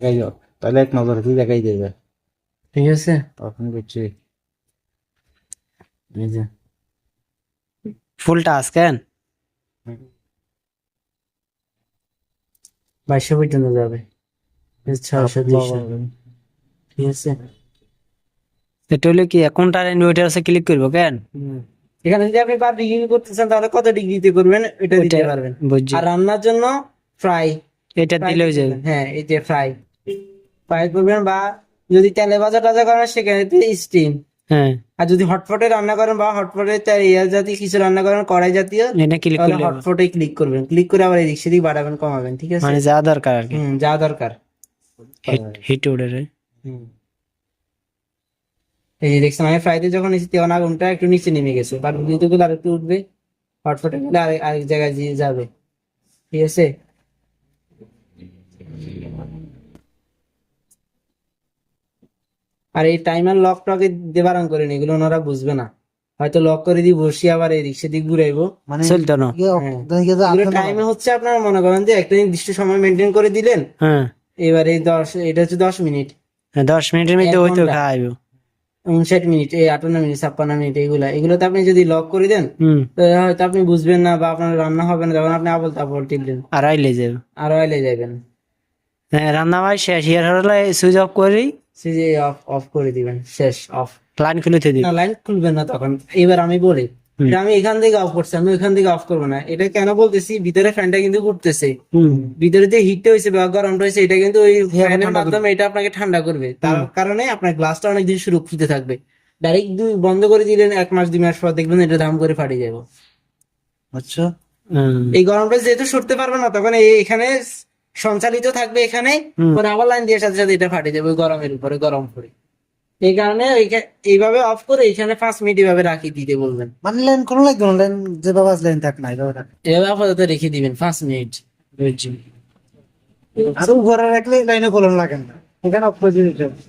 দেখাই দাও, তাহলে এক নজরে তুই দেখাই দেবে। ঠিক আছে, তখন বুঝছি। এই যে ফুল টাচ কেন 2200 পর্যন্ত যাবে, 600 200। ঠিক আছে, এটা হলো কি কোনটা ইনভার্টার আছে ক্লিক করবো কেন? এখানে যদি আপনি পার ডিগ্রি করতে চান তাহলে কত ডিগ্রিতে করবেন এটা দিতে ওইটা পারবেন। বুঝছি, আর রান্নার জন্য ফ্রাই, এটা দিলে হয়ে যাবে। হ্যাঁ এই যে ফ্রাই ফ্রাই করবেন, বা যদি তেলে ভাজা টাজা করেন সেখানে স্টিম। হ্যাঁ, আর যদি হটপটে রান্না করেন বা হটপটে ইয়া জাতীয় কিছু রান্না করেন, কড়াই জাতীয়, এটা ক্লিক তাহলে করলে হবে। হটপটে ক্লিক করবেন, ক্লিক করে আবার এদিক সেদিক বাড়াবেন কমাবেন। ঠিক আছে, মানে যা দরকার আর কি, যা দরকার। হিট অর্ডারে। হুম, এই যে দেখছেন আমি ফ্রাইতে যখন এসেছি তখন আগুনটা একটু নিচে নেমে গেছে, বাট দ্বিতীয় গুলো আর একটু উঠবে, হটপটে গেলে আরেক জায়গায় যাবে। ঠিক আছে, আর এই টাইমার লক টকে দেবারণ করে নি, এগুলো ওনারা বুঝবে না, হয়তো লক করে দিয়ে বসি আবার এদিক সেদিক ঘুরাইবো। মানে চলতো না। টাইমে হচ্ছে আপনারা মনে করেন যে একটা নির্দিষ্ট সময় মেনটেন করে দিলেন, হ্যাঁ, এবারে এটা হচ্ছে 10 মিনিট, 10 মিনিটের মধ্যে 1 হয়তো ঘন্টা, খাওয়াইব। 59 মিনিট, এই 58 মিনিট, 56 মিনিট, এগুলোতে আপনি যদি লক করে দেন হুম, তো হয়তো আপনি বুঝবেন না বা আপনার রান্না হবে না, যখন আপনি আবল তাবল টিপলেন আর আইলে যাবে। আর অয়েলে যাবেন। হ্যাঁ, রান্না বাই শেষ, ইয়ার হলে সুইচ অফ করি, সে যে অফ অফ করে দিবেন, শেষ অফ। লাইন খুলে দিই। না, লাইন খুলবেন না তখন। এবার আমি বলি, এটা আমি এখান থেকে অফ করছি, আমি ওইখান থেকে অফ করবো না। এটা কেন বলতেছি, ভিতরে ফ্যানটা কিন্তু ঘুরতেছে, হুম, ভিতরে যে হিটটা হয়েছে বা গরমটা হয়েছে এটা কিন্তু ওই ফ্যানের মাধ্যমে এটা আপনাকে ঠান্ডা করবে, তার কারণে আপনার গ্লাসটা অনেকদিন সুরক্ষিত থাকবে। ডাইরেক্ট বন্ধ করে দিলেন 1 মাস 2 মাস পর দেখবেন এটা দাম করে ফাটে যাবে। আচ্ছা, এই গরমটা যেহেতু সরতে পারবে না তখন এখানে সঞ্চালিত থাকবে এখানে, পরে আবার লাইন দিয়ে সাথে সাথে এটা ফাটে যাবে ওই গরমের উপরে, গরম করে। এই কারণে এইভাবে অফ করে এখানে 5 মিনিট এইভাবে রাখি দিতে বলবেন। মানে লাইন কোনো লাগবে না, লাইন যেভাবে লাইন থাক না এইভাবে থাক। এভাবে আপাতত রেখে দিবেন 5 মিনিট। আর ঘরে রাখলে লাইনে ফলন লাগে না, এখানে অফ করে দিতে হবে।